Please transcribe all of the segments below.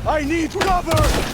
I need cover!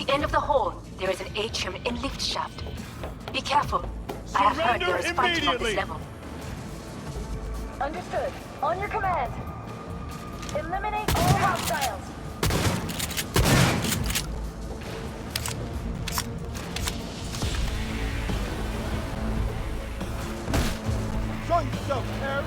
End of the hall, there is an atrium and lift shaft. Be careful. I have heard there is fighting on this level. Understood. On your command. Eliminate all hostiles. Show yourself, Harry!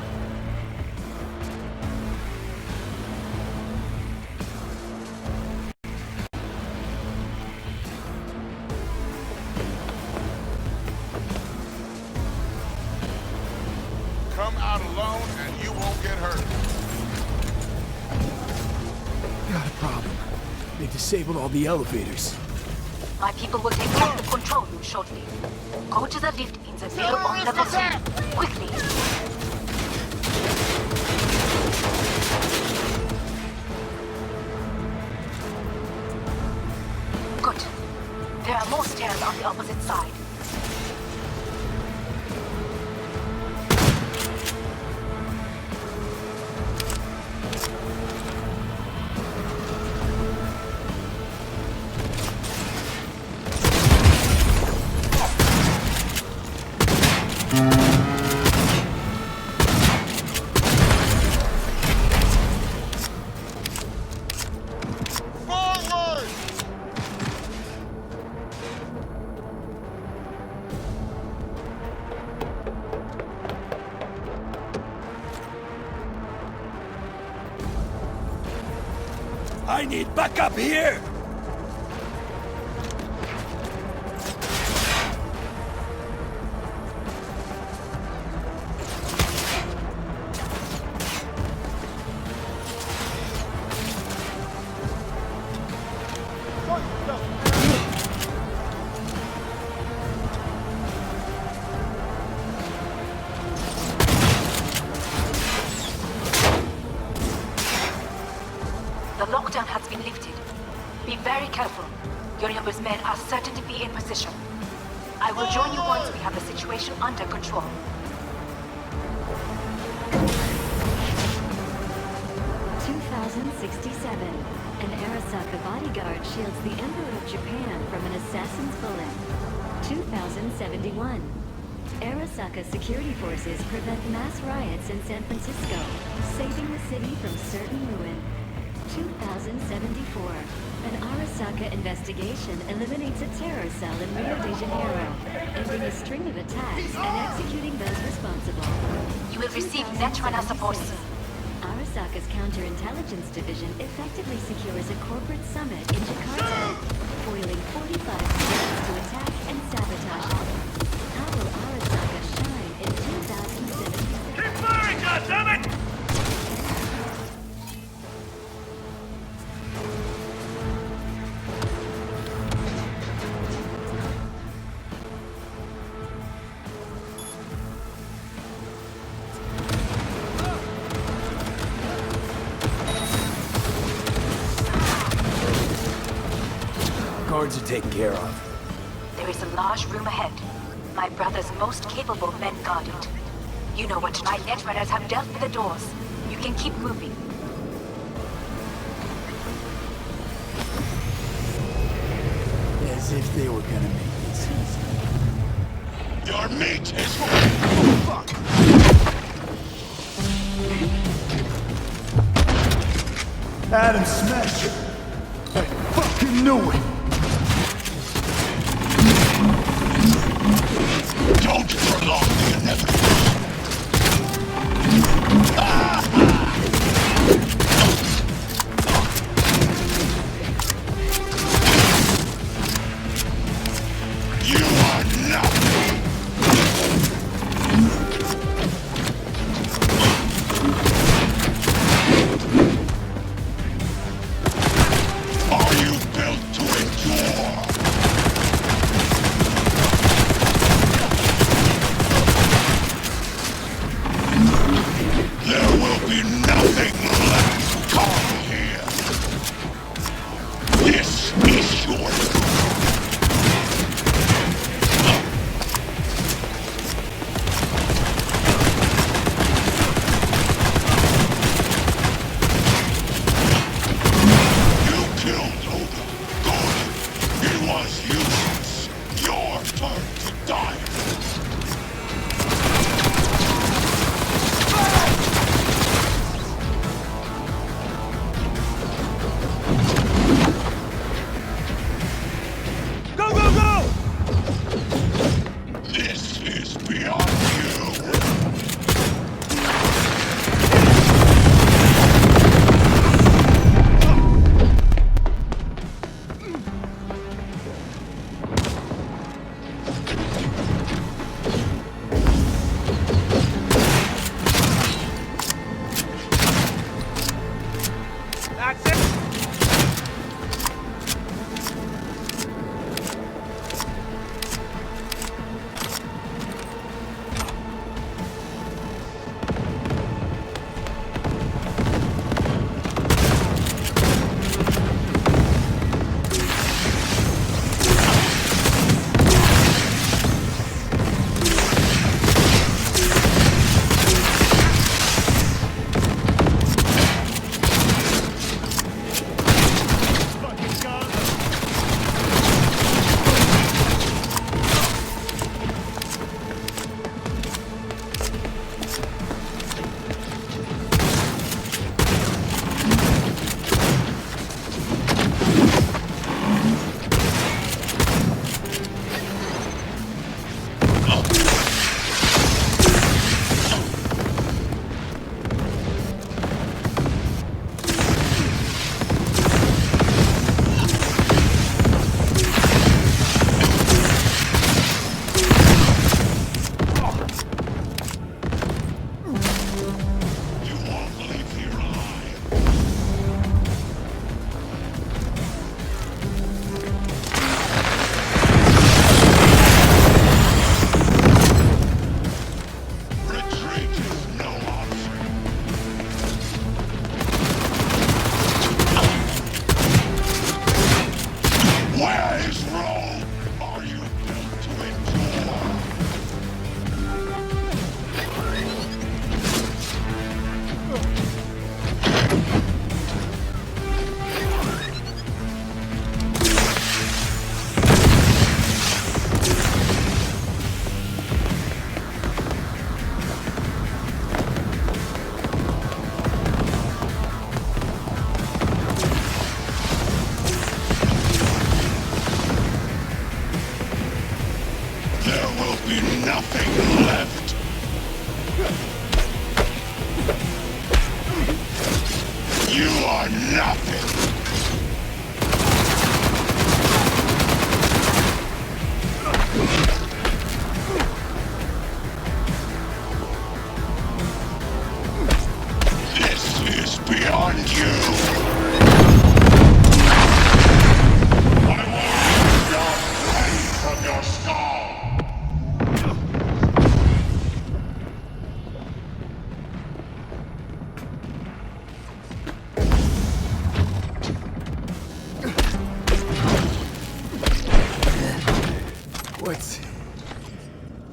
Come out alone and you won't get hurt. Got a problem. They disabled all the elevators. My people will take back the control room shortly. Go to the lift in the middle on level 3. Quickly. Good. There are more stairs on the opposite side. I need backup here! The lockdown has been lifted. Be very careful. Your numbers men are certain to be in position. I will join you once we have the situation under control. An Arasaka bodyguard shields the Emperor of Japan from an assassin's bullet. 2071. Arasaka security forces prevent mass riots in San Francisco, saving the city from certain ruin. 2074. An Arasaka investigation eliminates a terror cell in Rio de Janeiro, ending a string of attacks and executing those responsible. You will receive Netrunner support. Arasaka's counterintelligence division effectively secures a corporate summit in Jakarta, foiling 45 attempts to attack and sabotage it. How will Arasaka shine in 2007? Keep firing, goddammit! Guards are taken care of. There is a large room ahead. My brother's most capable men guard it. You know what my net runners have dealt with the doors. You can keep moving. As if they were gonna make this easy. Your meat is Fuck! Adam Smasher! I fucking knew it! Don't prolong the inevitable. You are nothing. Are you built to endure? There will be nothing left. Come here. This is your You killed Oda. Good. He was useless. Your turn to die. Go, go, go! This is beyond you. That's it! You won't leave here alive. Retreat is no option. Where is Rome? Are you built to endure? There will be nothing left. You are nothing. This is beyond you. I will rip your brain from your skull.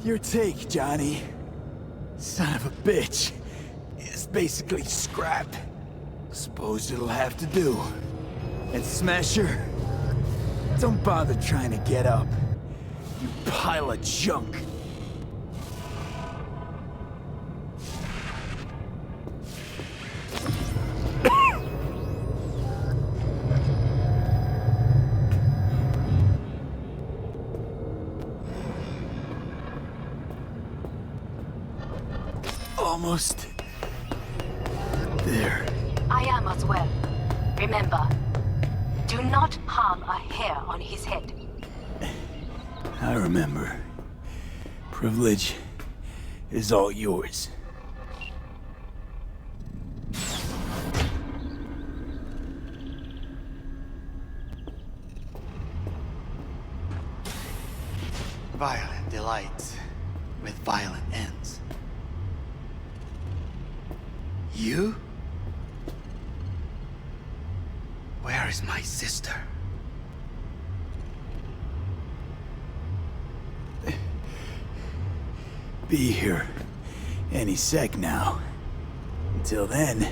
Your take, Johnny. Son of a bitch. It's basically scrap. Suppose it'll have to do. And Smasher, don't bother trying to get up. You pile of junk. Almost there. I am as well. Remember, do not harm a hair on his head. I remember. Privilege is all yours. Violent delights with violent ends. You? Where is my sister? Be here any sec now. Until then,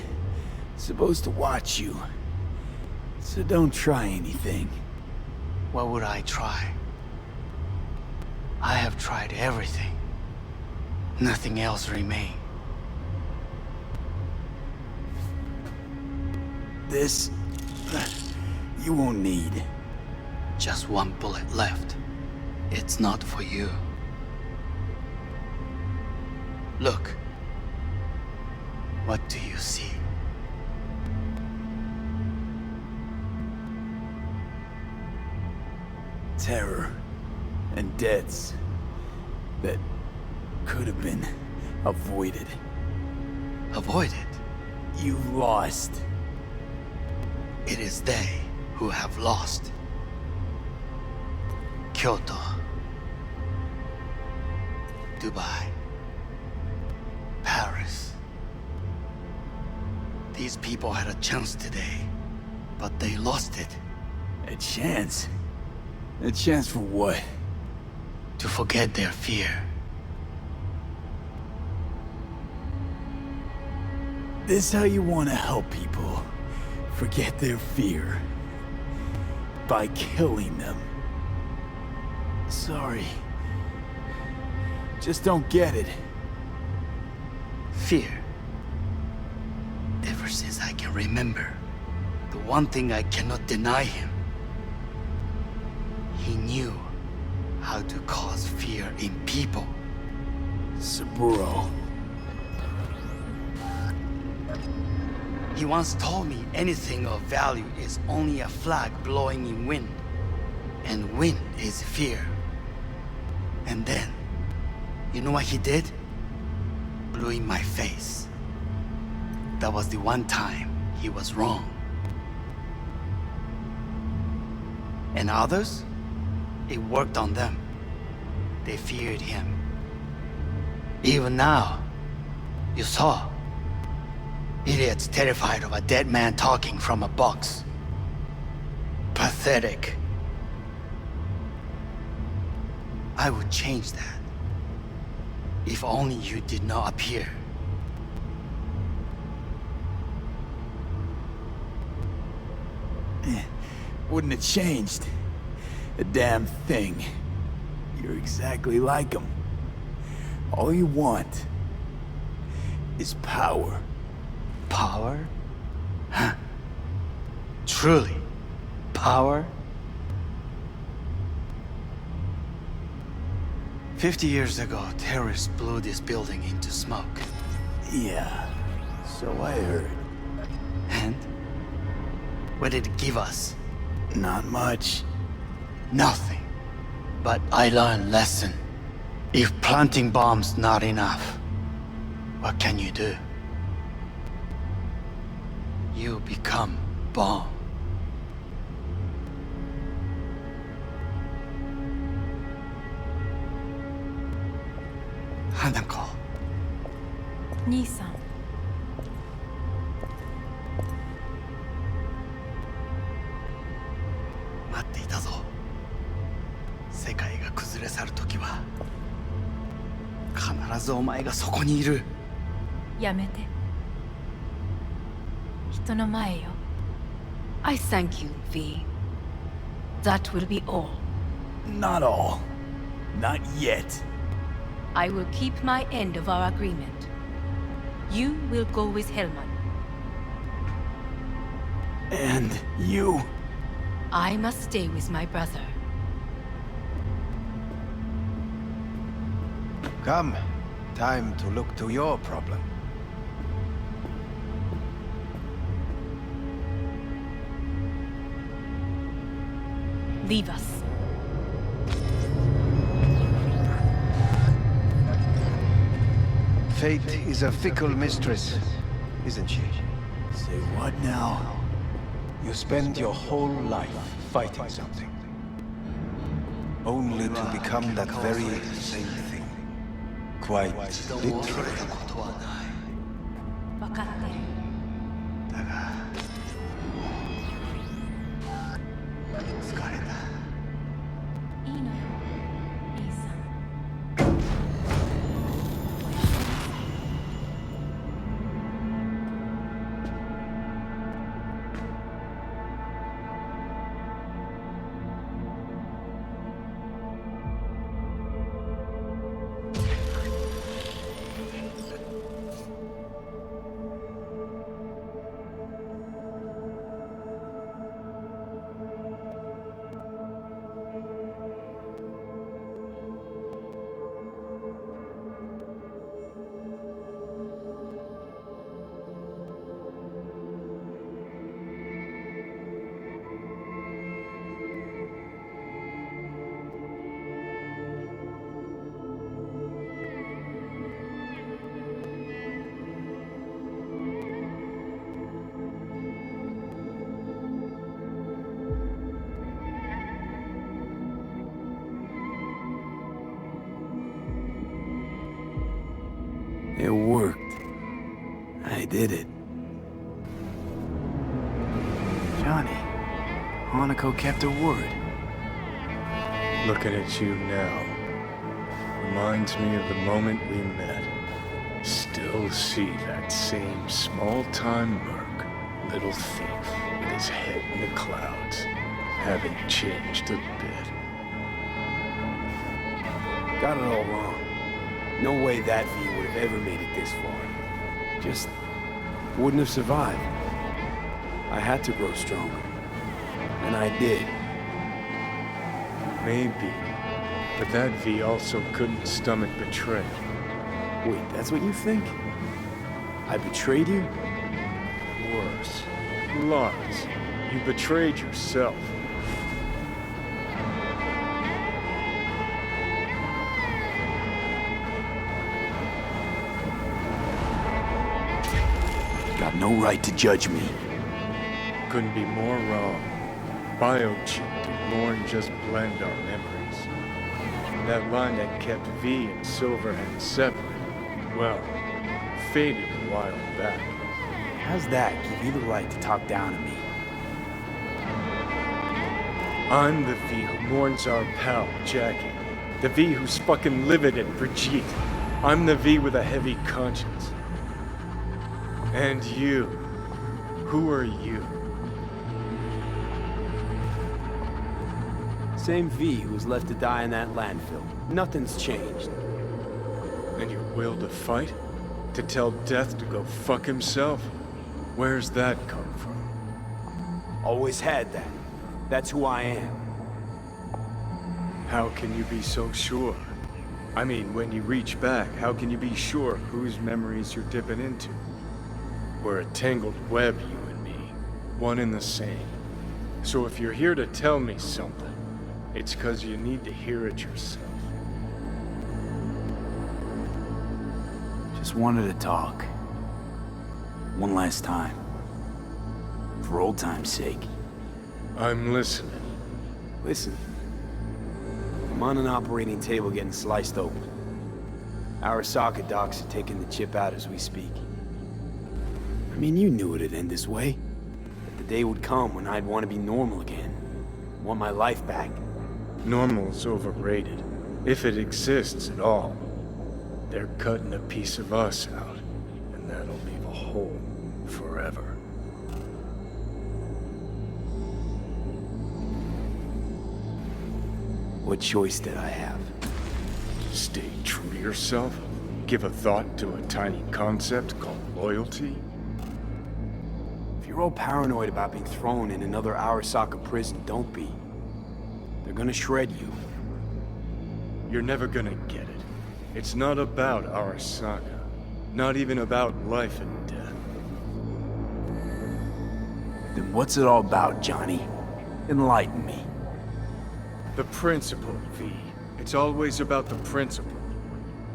supposed to watch you. So don't try anything. What would I try? I have tried everything. Nothing else remains. This... you won't need. Just one bullet left. It's not for you. Look. What do you see? Terror and deaths that could have been avoided. Avoided? You've lost. It is they who have lost. Kyoto. Dubai. Paris. These people had a chance today, but they lost it. A chance? A chance for what? To forget their fear. This how you want to help people forget their fear? By killing them. Sorry. Just don't get it. Fear. Ever since I can remember, the one thing I cannot deny him. He knew how to cause fear in people. Saburo. He once told me anything of value is only a flag blowing in wind. And wind is fear. And then, you know what he did? Blew in my face. That was the one time he was wrong. And others? It worked on them. They feared him. Even now, you saw. Idiots terrified of a dead man talking from a box. Pathetic. I would change that. If only you did not appear. Wouldn't have changed a damn thing. You're exactly like him. All you want is power. Power? Huh. Truly, power? 50 years ago, terrorists blew this building into smoke. Yeah, so I heard. And? What did it give us? Not much. Nothing. But I learned lesson. If planting bombs not enough, what can you do? You become bomb. Hanako. 兄さん。待っていたぞ。世界が崩れ去る時は必ずお前がそこにいる。やめて。人の前よ。I thank you, V. That will be all. Not all. Not yet. I will keep my end of our agreement. You will go with Hellman. And you? I must stay with my brother. Come. Time to look to your problem. Leave us. Fate is a fickle mistress, isn't she? Say what now? You spend your whole life fighting something, only to become that very same thing. Quite literally. 分かってる。いいのよ、兄さん。It worked. I did it. Johnny, Hanako kept her word. Looking at you now reminds me of the moment we met. Still see that same small-time merc, little thief, with his head in the clouds. Haven't changed a bit. Got it all wrong. No way that V would have ever made it this far. Just wouldn't have survived. I had to grow stronger. And I did. Maybe. But that V also couldn't stomach betrayal. Wait, that's what you think? I betrayed you? Worse. Lars, you betrayed yourself. Got no right to judge me. Couldn't be more wrong. Biochip did more than just blend our memories. That line that kept V and Silverhand separate, well, faded a while back. How's that give you the right to talk down to me? I'm the V who mourns our pal, Jackie. The V who's fucking livid at Brigitte. I'm the V with a heavy conscience. And you. Who are you? Same V who was left to die in that landfill. Nothing's changed. And your will to fight? To tell death to go fuck himself? Where's that come from? Always had that. That's who I am. How can you be so sure? I mean, when you reach back, how can you be sure whose memories you're dipping into? We're a tangled web, you and me. One and the same. So if you're here to tell me something, it's 'cause you need to hear it yourself. Just wanted to talk. One last time. For old time's sake. I'm listening. Listen. I'm on an operating table getting sliced open. Arasaka docs are taking the chip out as we speak. I mean, you knew it'd end this way. That the day would come when I'd want to be normal again. Want my life back. Normal's overrated. If it exists at all. They're cutting a piece of us out, and that'll leave a hole forever. What choice did I have? Stay true to yourself? Give a thought to a tiny concept called loyalty? If you're all paranoid about being thrown in another Arasaka prison, don't be. They're gonna shred you. You're never gonna get it. It's not about Arasaka. Not even about life and death. Then what's it all about, Johnny? Enlighten me. The principle, V. It's always about the principle.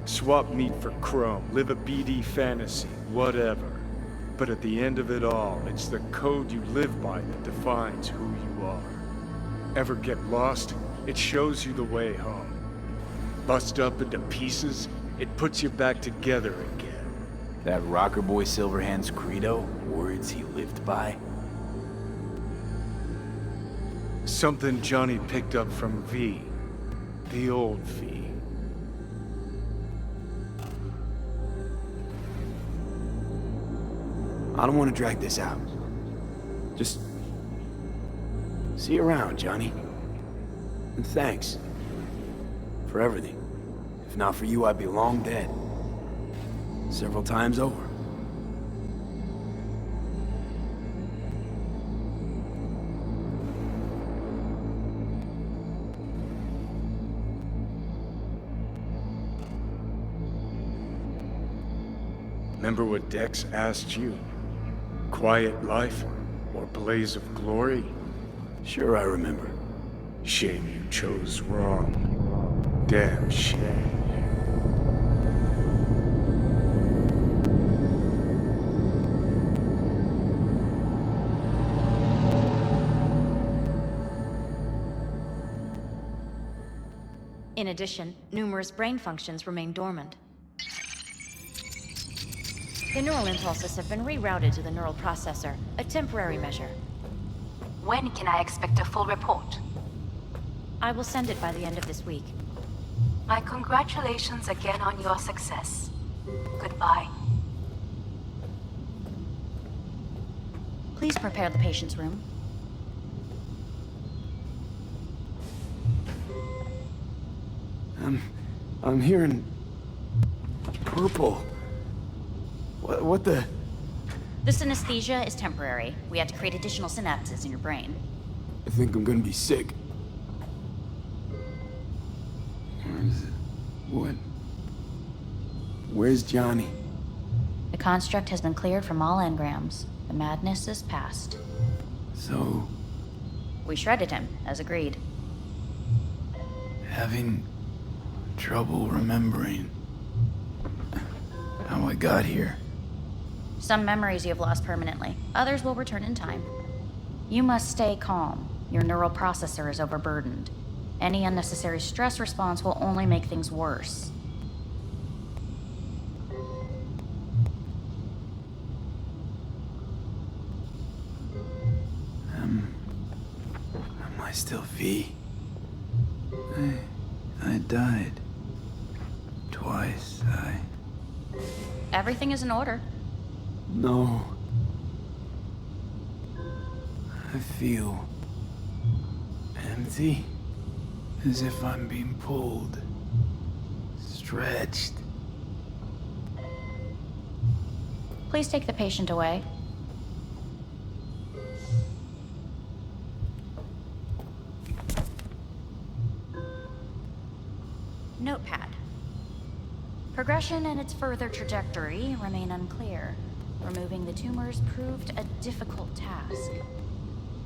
Swap meat for chrome, live a BD fantasy, whatever. But at the end of it all, it's the code you live by that defines who you are. Ever get lost? It shows you the way home. Bust up into pieces, it puts you back together again. That rocker boy Silverhand's credo? Words he lived by? Something Johnny picked up from V. The old V. I don't want to drag this out. Just... see you around, Johnny. And thanks. For everything. If not for you, I'd be long dead. Several times over. Remember what Dex asked you? Quiet life or blaze of glory? Sure I remember. Shame you chose wrong. Damn shame. In addition, numerous brain functions remain dormant. The neural impulses have been rerouted to the neural processor, a temporary measure. When can I expect a full report? I will send it by the end of this week. My congratulations again on your success. Goodbye. Please prepare the patient's room. I'm hearing... purple. What the... This anesthesia is temporary. We had to create additional synapses in your brain. I think I'm gonna be sick. Where's Johnny? The construct has been cleared from all engrams. The madness is past. So... We shredded him, as agreed. having trouble remembering how I got here. Some memories you have lost permanently. Others will return in time. You must stay calm. Your neural processor is overburdened. Any unnecessary stress response will only make things worse. Am I still V? I died. Twice, Everything is in order. No. I feel empty. As if I'm being pulled. Stretched. Please take the patient away. Notepad. Progression and its further trajectory remain unclear. Removing the tumors proved a difficult task.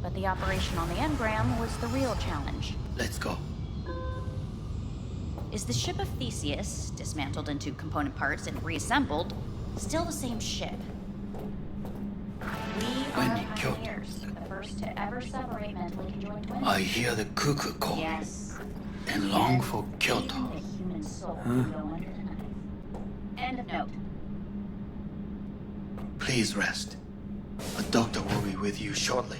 But the operation on the engram was the real challenge. Let's go. Is the ship of Theseus, dismantled into component parts and reassembled, still the same ship? We are pioneers, the first to ever separate mentally conjoined twins. I hear the cuckoo call. Yes. And long for Kyoto. The human soul will go under the knife. End of note. Please rest. A doctor will be with you shortly.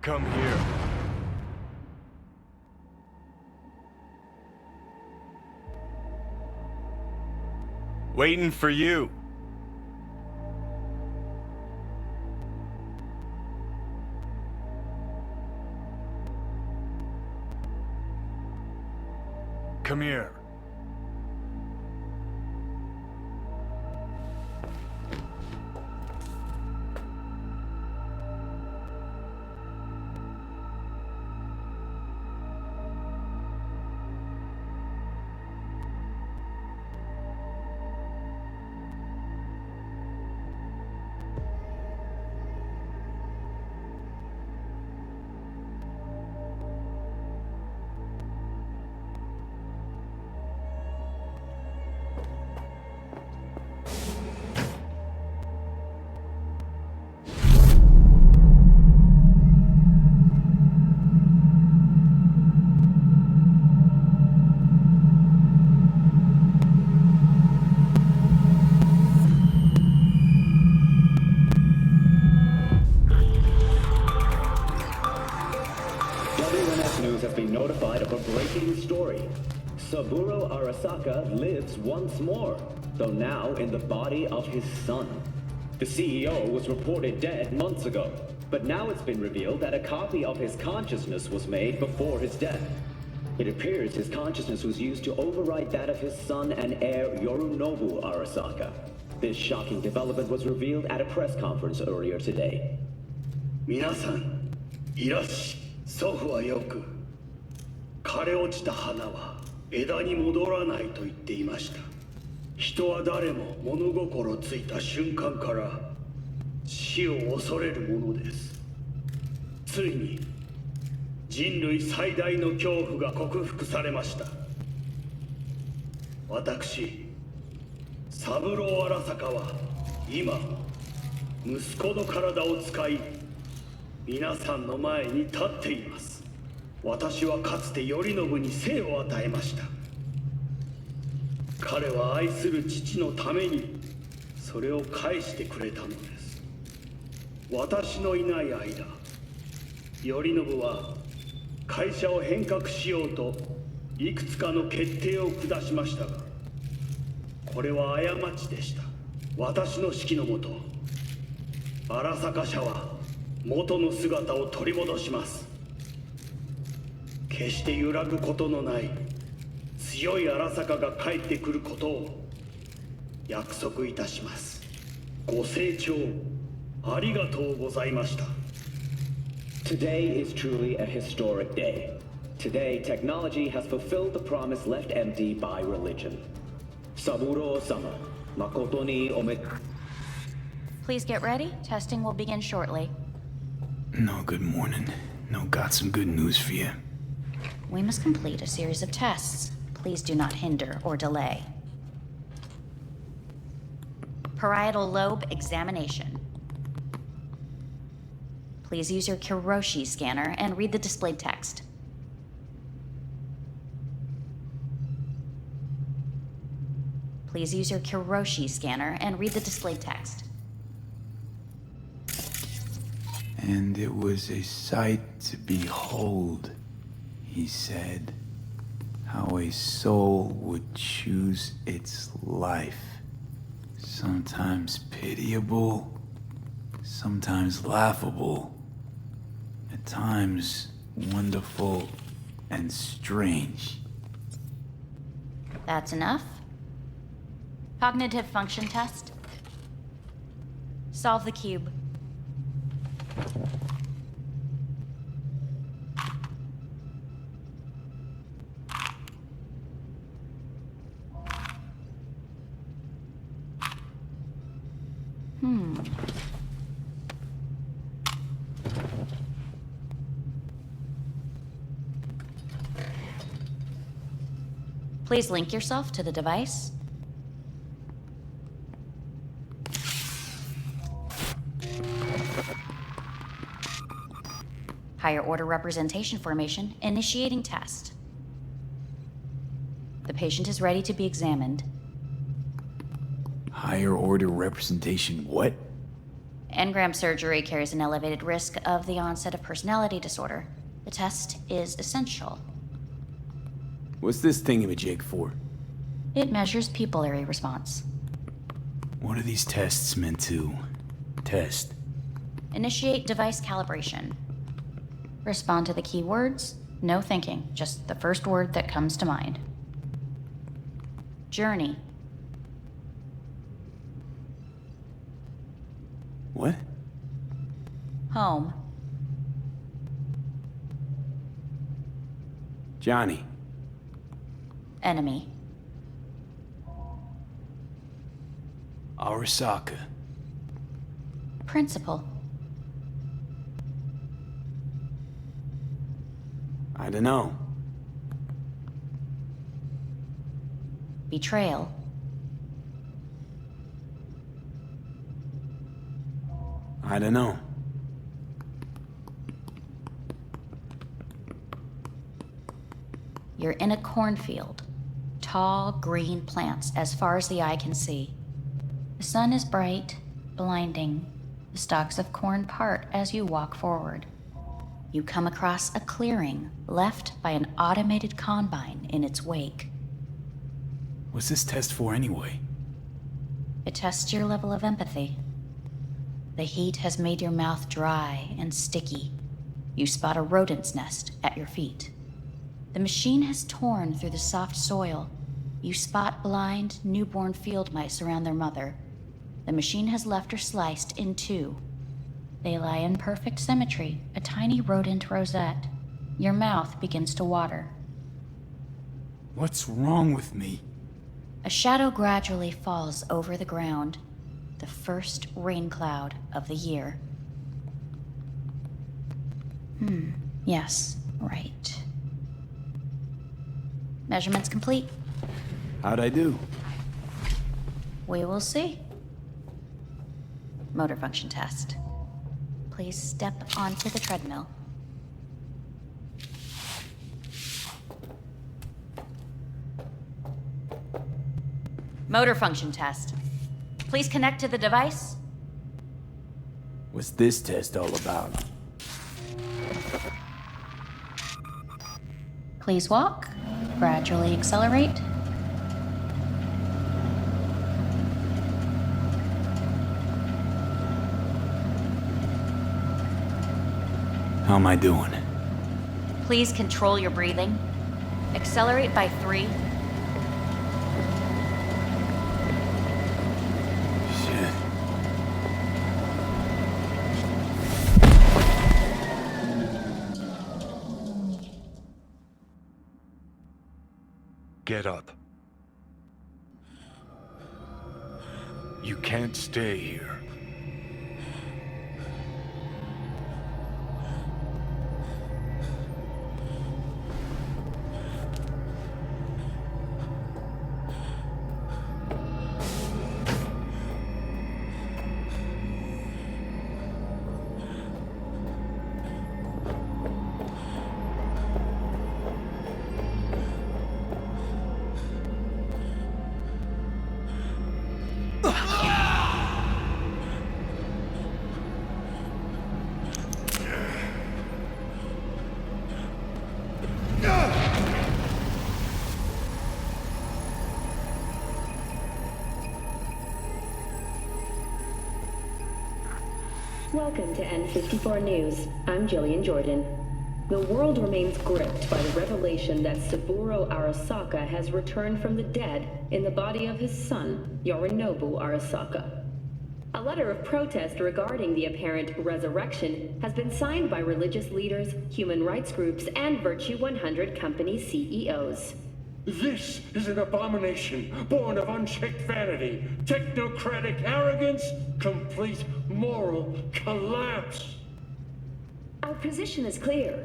Come here. Waiting for you. Come here. Saburo Arasaka lives once more, though now in the body of his son. The CEO was reported dead months ago, but now it's been revealed that a copy of his consciousness was made before his death. It appears his consciousness was used to override that of his son and heir Yorinobu Arasaka. This shocking development was revealed at a press conference earlier today. 皆さん、いらっし。祖父はよく、枯れ落ちた花は枝に戻らないと言っていました。人は誰も物心ついた瞬間から死を恐れるものです。ついに人類最大の恐怖が克服されました。私、三郎荒坂は今、息子の体を使い、皆さんの前に立っています。私はかつて頼信に生を与えました。彼は愛する父のためにそれを返してくれたのです。私のいない間、頼信は会社を変革しようといくつかの決定を下しましたが、これは過ちでした。私の指揮のもと、荒坂社は元の姿を取り戻します。決して揺らぐことのない強い荒坂が帰ってくることを約束いたします。ご清聴ありがとうございました。 Today is truly a historic day. Today, technology has fulfilled the promise left empty by religion. Saburo-sama, makoto ni ome... Please get ready. Testing will begin shortly. No, good morning. No, got some good news for you. We must complete a series of tests. Please do not hinder or delay. Parietal lobe examination. Please use your Kiroshi scanner and read the displayed text. Please use your Kiroshi scanner and read the displayed text. And it was a sight to behold, he said, how a soul would choose its life. Sometimes pitiable, sometimes laughable, at times wonderful and strange. That's enough. Cognitive function test. Solve the cube. Please link yourself to the device. Higher order representation formation, initiating test. The patient is ready to be examined. Higher order representation what? Engram surgery carries an elevated risk of the onset of personality disorder. The test is essential. What's this thingamajig for? It measures pupillary response. What are these tests meant to test? Initiate device calibration. Respond to the keywords. No thinking, just the first word that comes to mind. Journey. What? Home. Johnny. Enemy. Arasaka. Principal. I don't know. Betrayal. I don't know. You're in a cornfield. Tall, green plants as far as the eye can see. The sun is bright, blinding. The stalks of corn part as you walk forward. You come across a clearing left by an automated combine in its wake. What's this test for anyway? It tests your level of empathy. The heat has made your mouth dry and sticky. You spot a rodent's nest at your feet. The machine has torn through the soft soil. You spot blind, newborn field mice around their mother. The machine has left her sliced in two. They lie in perfect symmetry, a tiny rodent rosette. Your mouth begins to water. What's wrong with me? A shadow gradually falls over the ground. The first rain cloud of the year. Yes, right. Measurements complete. How'd I do? We will see. Motor function test. Please step onto the treadmill. Motor function test. Please connect to the device. What's this test all about? Please walk. Gradually accelerate. How am I doing? Please control your breathing. Accelerate by 3. Shit. Get up. You can't stay here. Welcome to N54 News. I'm Jillian Jordan. The world remains gripped by the revelation that Saburo Arasaka has returned from the dead in the body of his son, Yorinobu Arasaka. A letter of protest regarding the apparent resurrection has been signed by religious leaders, human rights groups, and Virtue 100 company CEOs. This is an abomination born of unchecked vanity, technocratic arrogance, complete moral collapse. Our position is clear.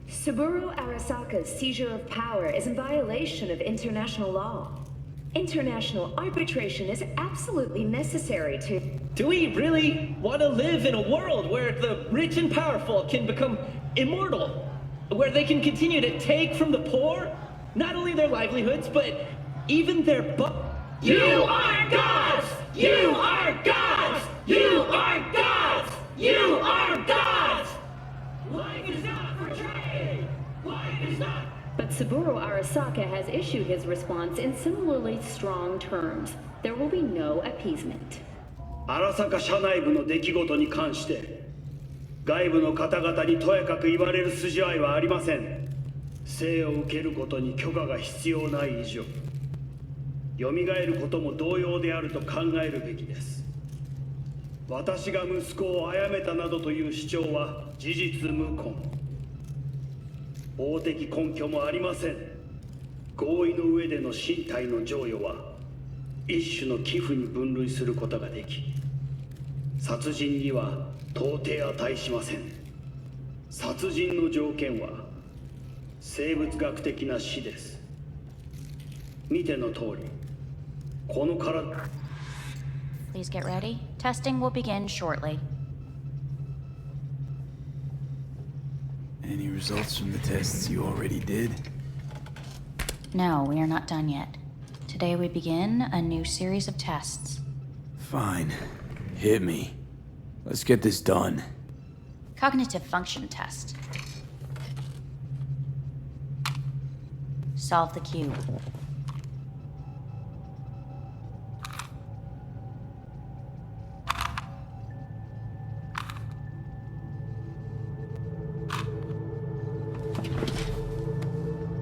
Saburo Arasaka's seizure of power is in violation of international law. International arbitration is absolutely necessary to... Do we really want to live in a world where the rich and powerful can become immortal? Where they can continue to take from the poor? Not only their livelihoods, but even their You are gods! You are gods! You are gods! Arasaka has issued his response in similarly strong terms. There will be no appeasement. 荒坂社内部の出来事に関して外部の方々にとやかく言われる筋合いはありません。生を受けることに許可が必要ない以上、蘇ることも同様であると考えるべきです。私が息子を殺めたなどという主張は事実無根。法的根拠もありません。合意の上での身体の贈与は一種の寄付に分類することができ、殺人には到底値しません。殺人の条件は生物学的な死です。見ての通り、この体。Please get ready. Testing will begin shortly. Any results from the tests you already did? No, we are not done yet. Today we begin a new series of tests. Fine. Hit me. Let's get this done. Cognitive function test. Solve the cube.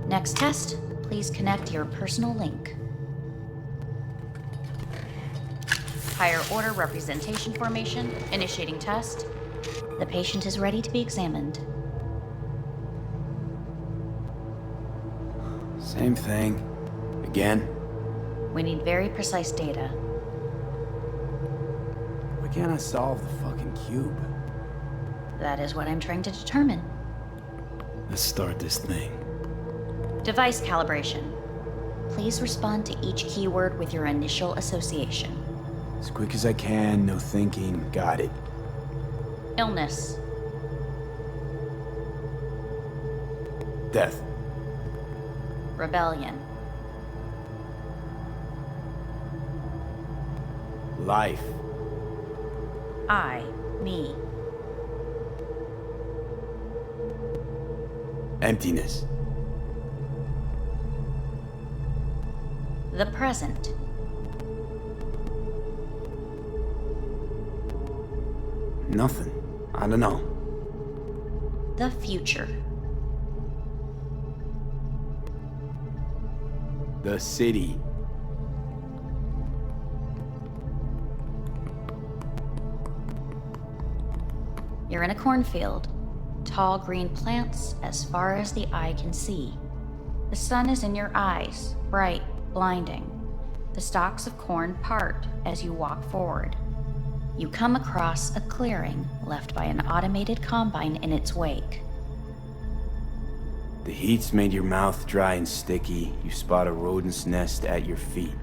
Next test, please connect your personal link. Higher order representation formation, initiating test. The patient is ready to be examined. Same thing. Again? We need very precise data. Why can't I solve the fucking cube? That is what I'm trying to determine. Let's start this thing. Device calibration. Please respond to each keyword with your initial association. As quick as I can, no thinking. Got it. Illness. Death. Rebellion. Life. I, me. Emptiness. The present. Nothing. I don't know. The future. The city. You're in a cornfield. Tall green plants as far as the eye can see. The sun is in your eyes, bright, blinding. The stalks of corn part as you walk forward. You come across a clearing left by an automated combine in its wake. The heat's made your mouth dry and sticky. You spot a rodent's nest at your feet.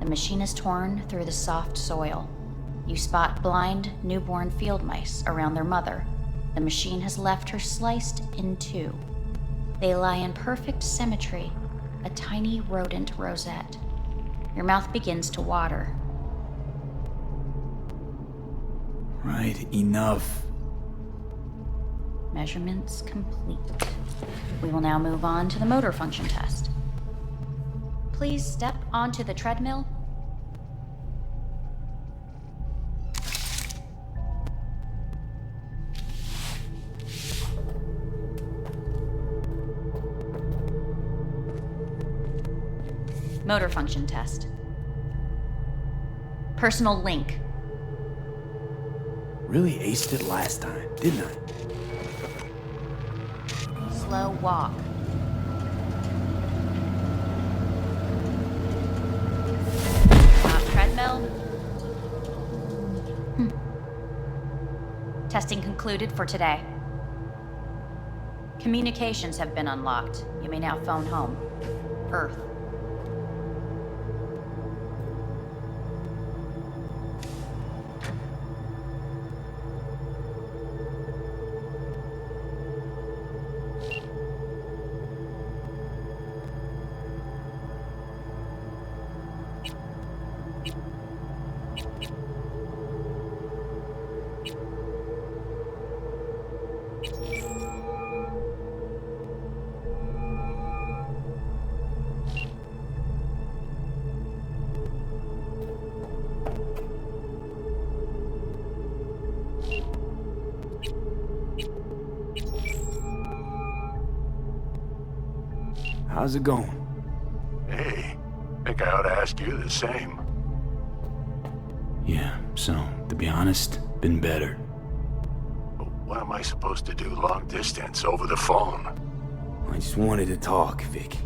The machine is torn through the soft soil. You spot blind, newborn field mice around their mother. The machine has left her sliced in two. They lie in perfect symmetry, a tiny rodent rosette. Your mouth begins to water. Right, enough. Measurements complete. We will now move on to the motor function test. Please step onto the treadmill. Motor function test. Personal link. Really aced it last time, didn't I? Slow walk. Stop treadmill. Testing concluded for today. Communications have been unlocked. You may now phone home. Earth. How's it going? Hey, think I ought to ask you the same. Yeah, so, to be honest, been better. What am I supposed to do long distance over the phone? I just wanted to talk, Vic.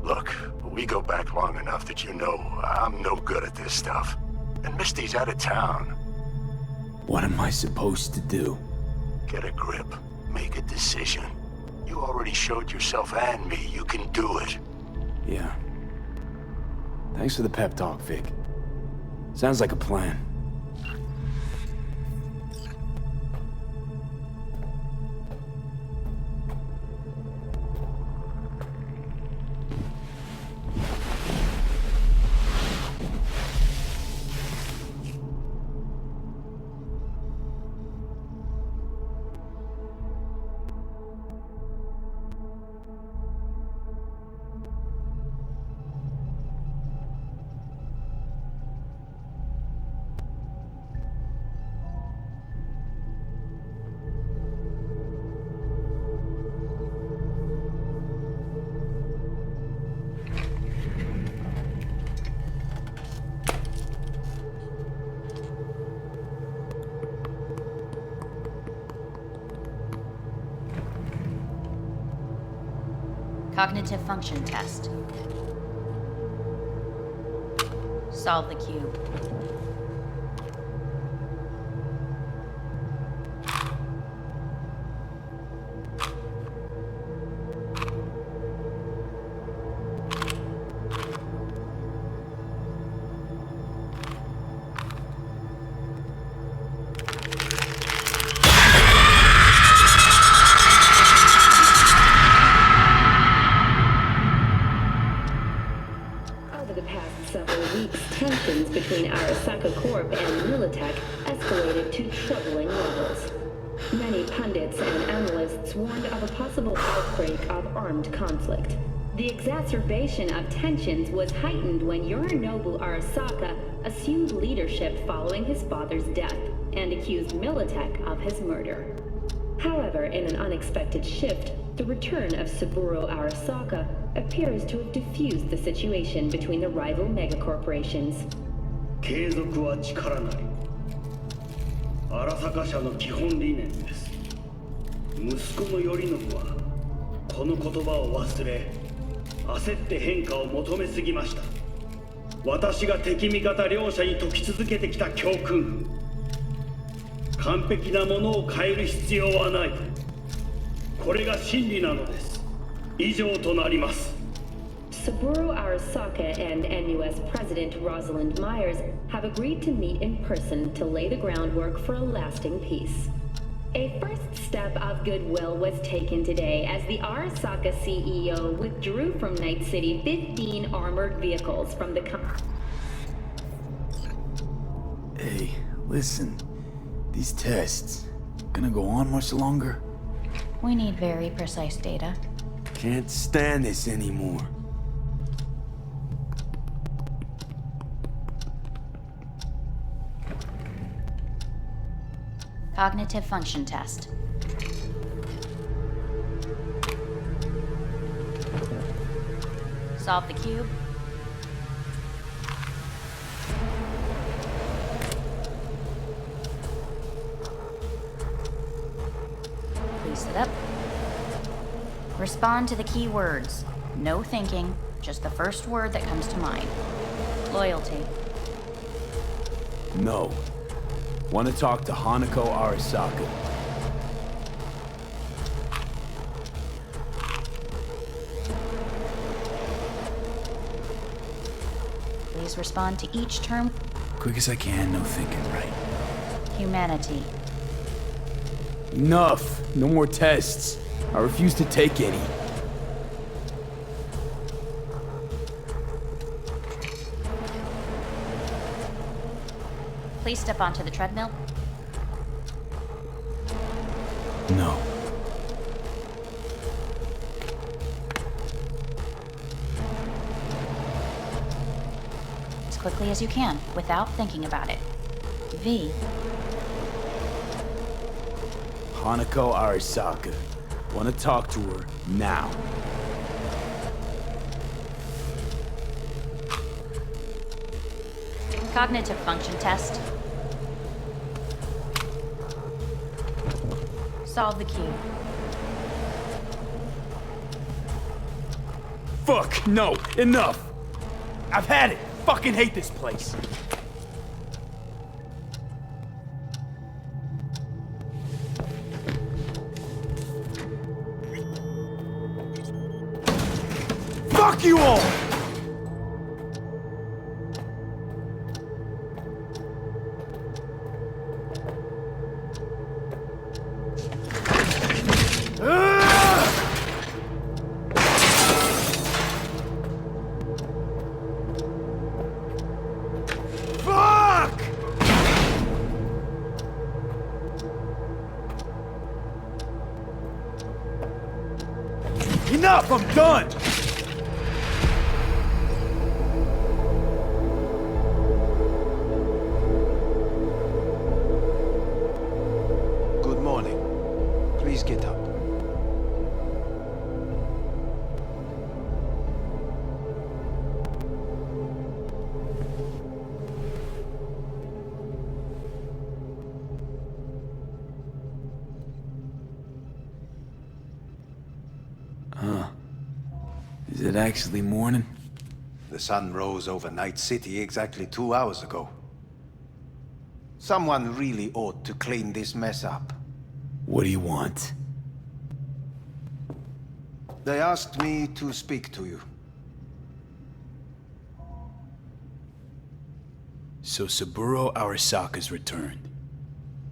Look, we go back long enough that you know I'm no good at this stuff. And Misty's out of town. What am I supposed to do? Get a grip. Make a decision. You already showed yourself and me you can do it. Yeah. Thanks for the pep talk, Vic. Sounds like a plan. Cognitive function test. Solve the cube. Tensions between Arasaka Corp and Militech escalated to troubling levels. Many pundits and analysts warned of a possible outbreak of armed conflict. The exacerbation of tensions was heightened when Yorinobu Arasaka assumed leadership following his father's death and accused Militech of his murder. However, in an unexpected shift, the return of Saburo Arasaka appears to have diffused the situation between the rival megacorporations. 継続は力なり。荒坂社の基本理念です。息子の頼信はこの言葉を忘れ、焦って変化を求めすぎました。私が敵味方両者に説き続けてきた教訓。完璧なものを変える必要はない。これが真理なのです。以上となります。 Saburo Arasaka and NUS President Rosalind Myers have agreed to meet in person to lay the groundwork for a lasting peace. A first step of goodwill was taken today as the Arasaka CEO withdrew from Night City 15 armored vehicles from the Hey, listen. These tests, gonna go on much longer? We need very precise data. Can't stand this anymore. Cognitive function test. Solve the cube. Please sit up. Respond to the key words. No thinking, just the first word that comes to mind. Loyalty. No. Want to talk to Hanako Arasaka. Please respond to each term. Quick as I can, no thinking, right? Humanity. Enough! No more tests. I refuse to take any. Please step onto the treadmill. No. As quickly as you can, without thinking about it. V. Hanako Arasaka. Want to talk to her now. Cognitive function test. Solve the cube. Fuck, no, enough! I've had it! Fucking hate this place! Fuck you all! Enough! I'm done! Good morning. Please get up. Is it actually morning? The sun rose over Night City exactly 2 hours ago. Someone really ought to clean this mess up. What do you want? They asked me to speak to you. So Saburo Arasaka's returned.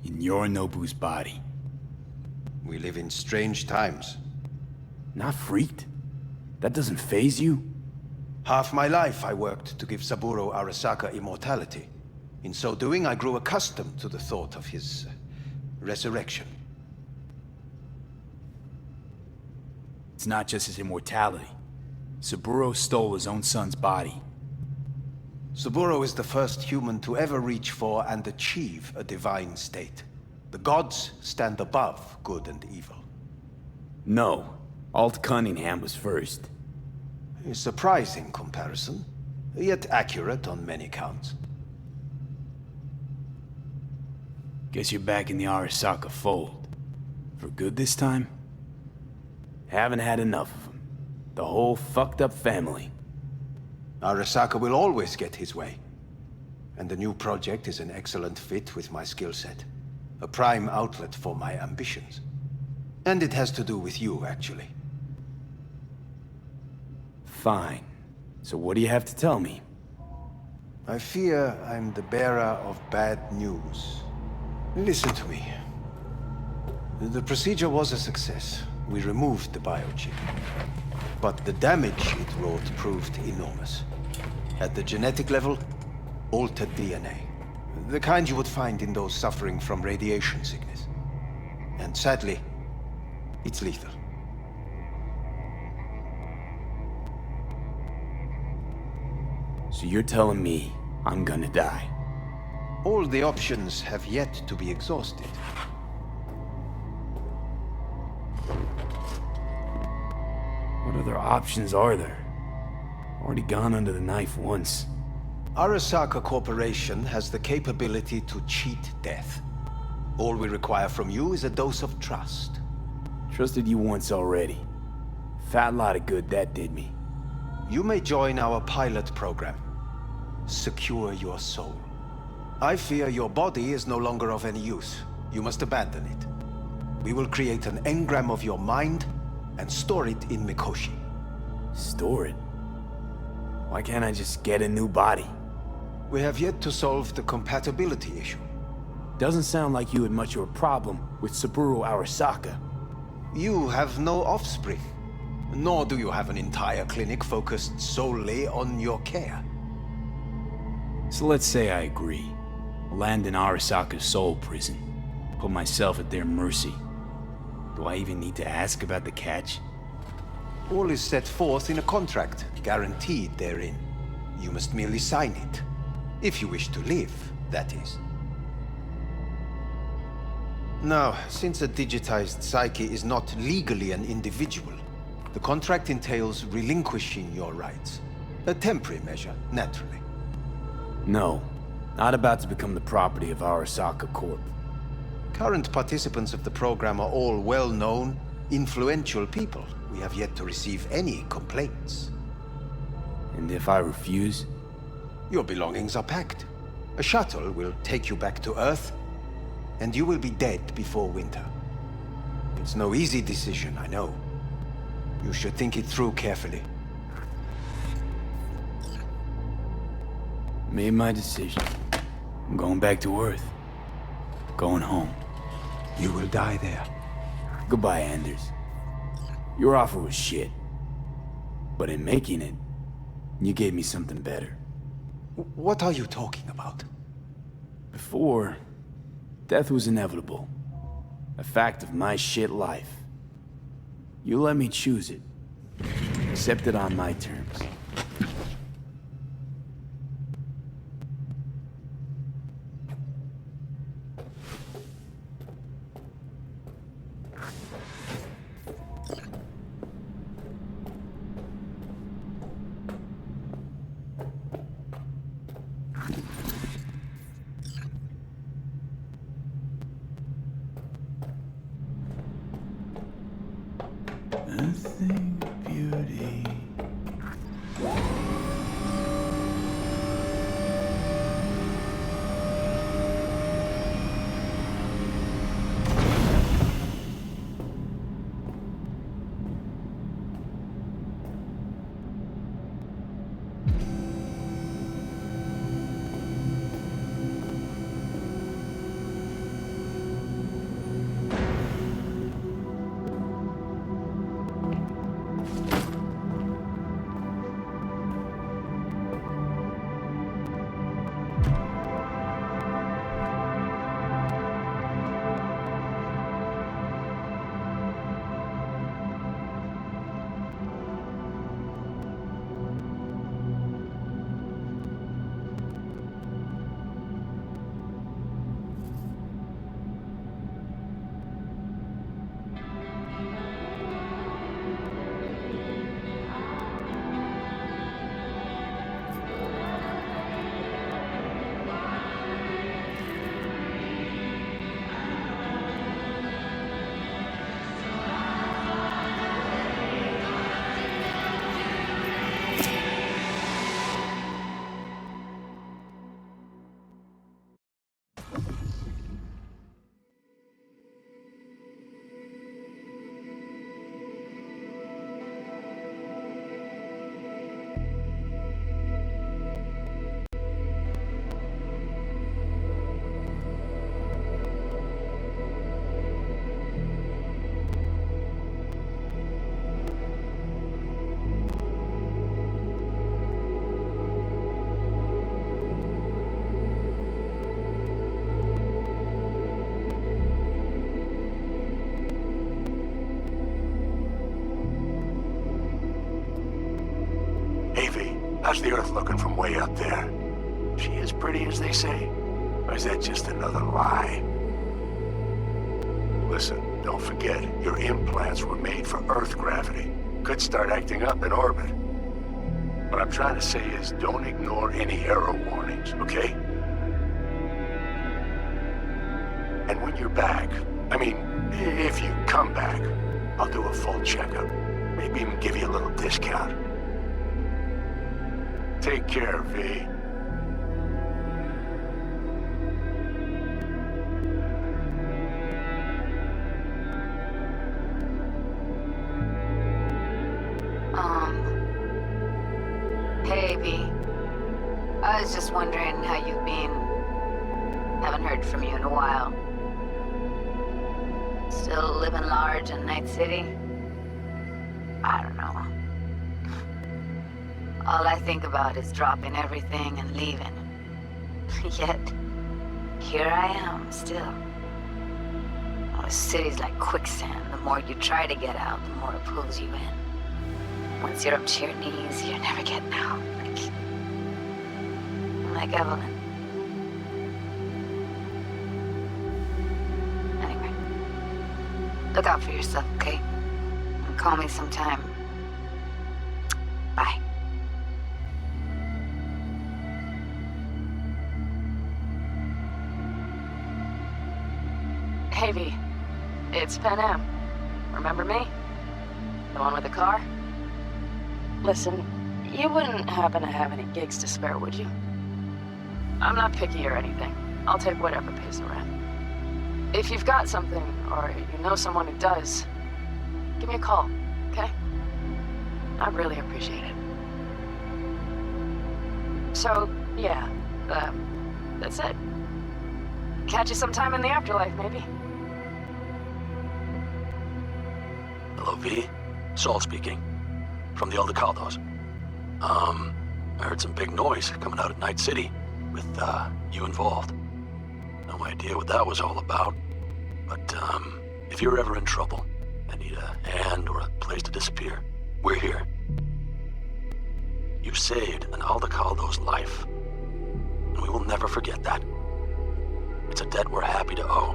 In Yorinobu's body. We live in strange times. Not freaked? That doesn't faze you? Half my life I worked to give Saburo Arasaka immortality. In so doing, I grew accustomed to the thought of his resurrection. It's not just his immortality. Saburo stole his own son's body. Saburo is the first human to ever reach for and achieve a divine state. The gods stand above good and evil. No. Alt Cunningham was first. A surprising comparison, yet accurate on many counts. Guess you're back in the Arasaka fold. For good this time? Haven't had enough of them. The whole fucked up family. Arasaka will always get his way. And the new project is an excellent fit with my skill set. A prime outlet for my ambitions. And it has to do with you, actually. Fine. So what do you have to tell me? I fear I'm the bearer of bad news. Listen to me. The procedure was a success. We removed the biochip. But the damage it wrought proved enormous. At the genetic level, altered DNA. The kind you would find in those suffering from radiation sickness. And sadly, it's lethal. So you're telling me I'm gonna die? All the options have yet to be exhausted. What other options are there? Already gone under the knife once. Arasaka Corporation has the capability to cheat death. All we require from you is a dose of trust. Trusted you once already. Fat lot of good that did me. You may join our pilot program. Secure your soul. I fear your body is no longer of any use. You must abandon it. We will create an engram of your mind and store it in Mikoshi. Store it? Why can't I just get a new body? We have yet to solve the compatibility issue. Doesn't sound like you had much of a problem with Saburo Arasaka. You have no offspring. Nor do you have an entire clinic focused solely on your care. So let's say I agree. Land in Arasaka's soul prison. Put myself at their mercy. Do I even need to ask about the catch? All is set forth in a contract, guaranteed therein. You must merely sign it. If you wish to live, that is. Now, since a digitized psyche is not legally an individual, the contract entails relinquishing your rights. A temporary measure, naturally. No, not about to become the property of Arasaka Corp. Current participants of the program are all well-known, influential people. We have yet to receive any complaints. And if I refuse? Your belongings are packed. A shuttle will take you back to Earth, and you will be dead before winter. It's no easy decision, I know. You should think it through carefully. Made my decision. I'm going back to Earth. Going home. You will die there. Goodbye, Anders. Your offer was shit. But in making it, you gave me something better. What are you talking about? Before, death was inevitable. A fact of my shit life. You let me choose it. Accept it on my terms. Nothing beauty. How's the Earth looking from way up there? She as pretty as they say? Or is that just another lie? Listen, don't forget, your implants were made for Earth gravity. Could start acting up in orbit. What I'm trying to say is, don't ignore any error warnings, okay? And when you're back, I mean, if you come back, I'll do a full checkup. Maybe even give you a little discount. Take care, V. Hey, V. I was just wondering how you've been. Haven't heard from you in a while. Still living large in Night City? I don't know. All I think about is dropping everything and leaving. Yet, here I am, still. Oh, the city's like quicksand. The more you try to get out, the more it pulls you in. Once you're up to your knees, you're never getting out. Like Evelyn. Anyway. Look out for yourself, okay? And call me sometime. Bye. Hey, V. It's Pan Am. Remember me? The one with the car? Listen, you wouldn't happen to have any gigs to spare, would you? I'm not picky or anything. I'll take whatever pays the rent. If you've got something, or you know someone who does, give me a call, okay? I'd really appreciate it. So, yeah, that's it. Catch you sometime in the afterlife, maybe. Hello, V. Saul speaking. From the Aldecaldos. I heard some big noise coming out of Night City with, you involved. No idea what that was all about. But, if you're ever in trouble and need a hand or a place to disappear, we're here. You saved an Aldecaldo's life. And we will never forget that. It's a debt we're happy to owe.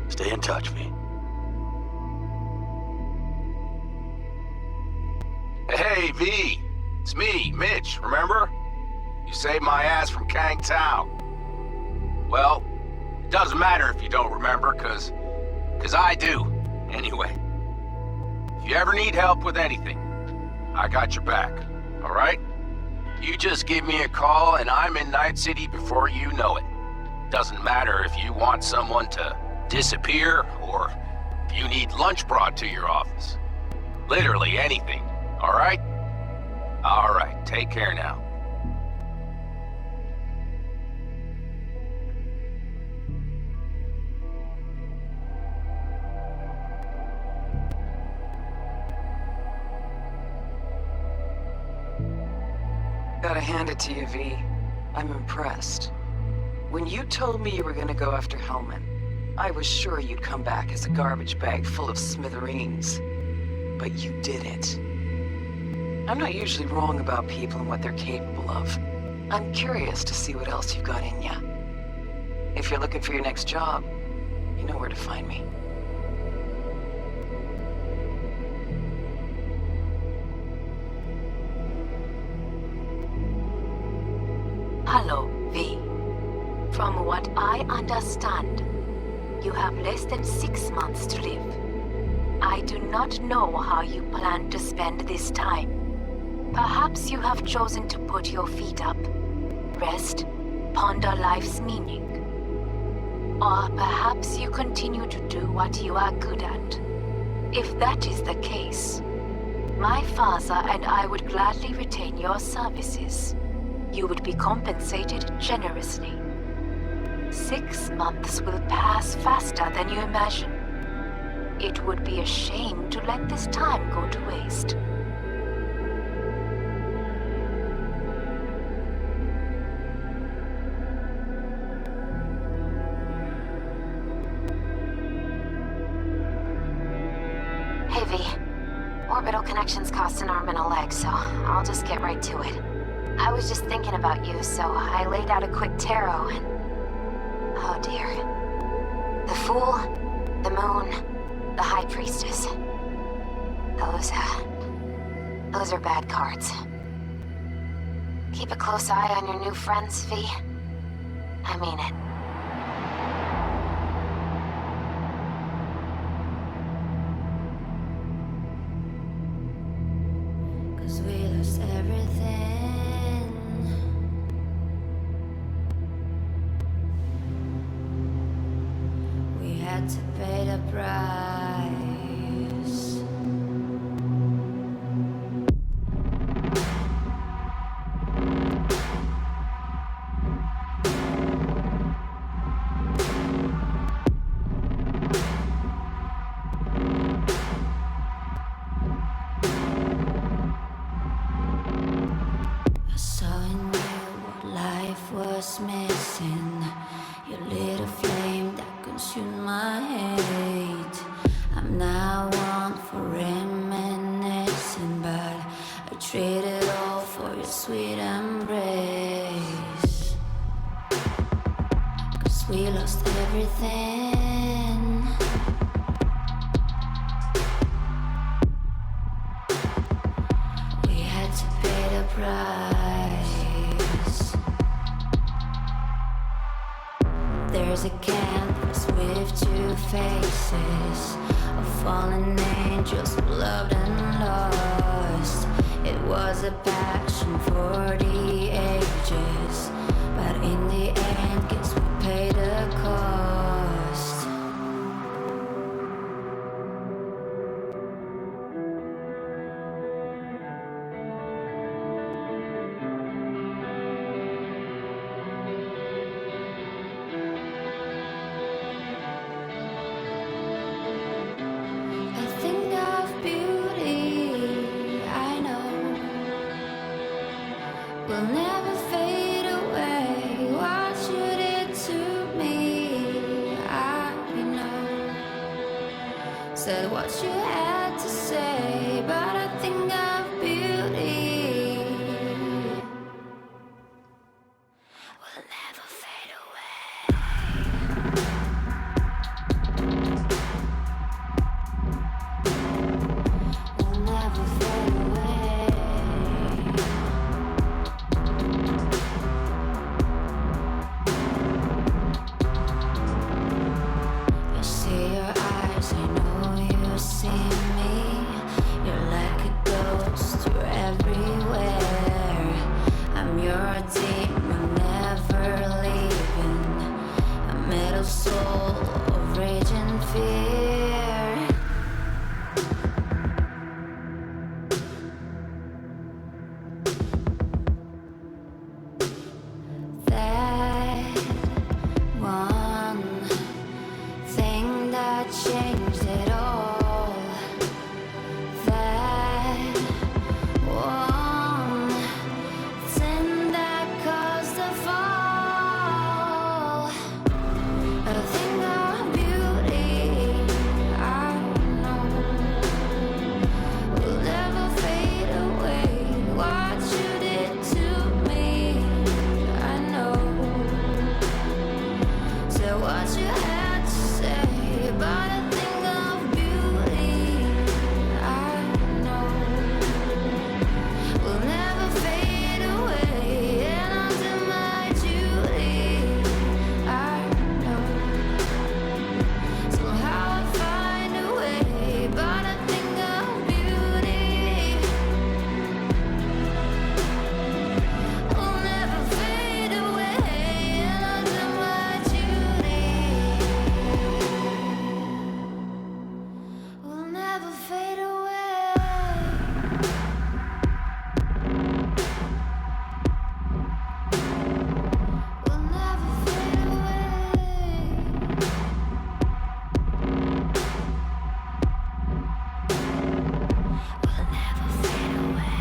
Stay in touch, V. Hey, V. It's me, Mitch, remember? You saved my ass from Kang Tao. Well, it doesn't matter if you don't remember, cause I do, anyway. If you ever need help with anything, I got your back, alright? You just give me a call and I'm in Night City before you know it. Doesn't matter if you want someone to disappear or if you need lunch brought to your office. Literally anything. All right? All right, take care now. Gotta hand it to you, V. I'm impressed. When you told me you were gonna go after Hellman, I was sure you'd come back as a garbage bag full of smithereens. But you did it. I'm not usually wrong about people and what they're capable of. I'm curious to see what else you've got in ya. If you're looking for your next job, you know where to find me. Hello, V. From what I understand, you have less than 6 months to live. I do not know how you plan to spend this time. Perhaps you have chosen to put your feet up, rest, ponder life's meaning. Or perhaps you continue to do what you are good at. If that is the case, my father and I would gladly retain your services. You would be compensated generously. 6 months will pass faster than you imagine. It would be a shame to let this time go to waste. Hey, V. Orbital connections cost an arm and a leg, so I'll just get right to it. I was just thinking about you, so I laid out a quick tarot and... oh dear. The Fool, the Moon, the High Priestess. Those are bad cards. Keep a close eye on your new friends, V. I mean it. Cause we lost everything. We had to pay the price. I saw in you what life was missing. Your little flame that consumed my hate. I'm now one for reminiscing, but I traded all for your sweet embrace. Cause we lost everything. price. There's a canvas with two faces of fallen angels who loved and lost. It was a passion for the ages, but in the end, guess we paid the cost. I think of beauty, I know, will never fade away. What you did to me, I know. Said what you had to say, but I think of beauty will never fade away. Will never fade away. I see your eyes, I know you see me. You're like a ghost, you're everywhere. I'm your demon, never leaving. A metal soul of rage and fear. That one thing that changed it all. That one thing that caused the fall. I think of beauty, I know, will never fade away. What you did to me, I know. Say what you had to say, but I think of beauty, I know, will never fade away. And I'll do my duty, I know. Somehow I find a way, but I think of beauty will never fade away. And I'll do my duty will never fade away. Will never fade away. Will never fade away.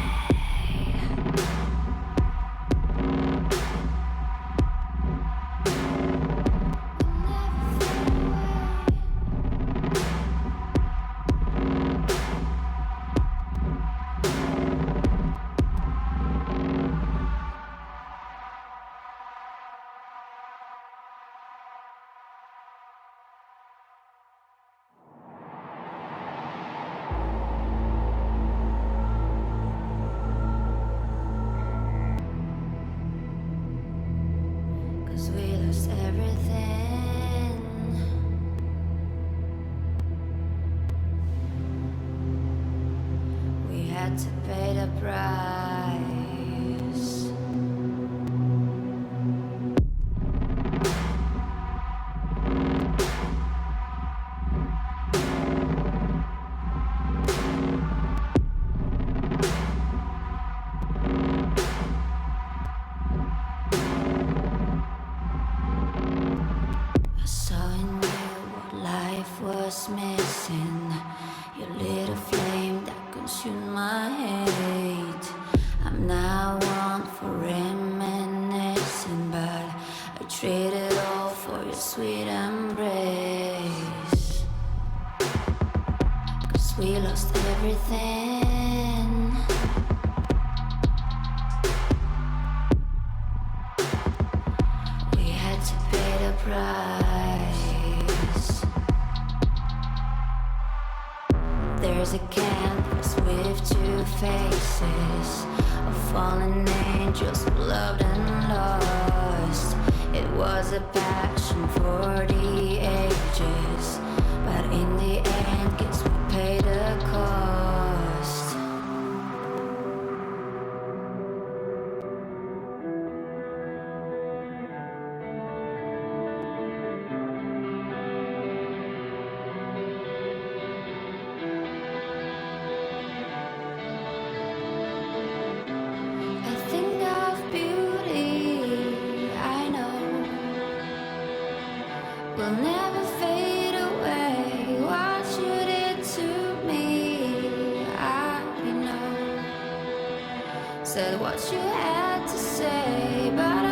Cause we lost everything. We had to pay the price. I saw in you what life was missing. You lit a flame that consumed my hate. I'm now one for reminiscing, but I traded all for your sweet embrace. Cause we lost everything. We had to pay the price. There's There's a canvas with two faces of fallen angels who loved and lost. It was a passion for the ages, but in the end, guess we paid the cost. Will never fade away. What you did to me, I know. Said what you had to say, but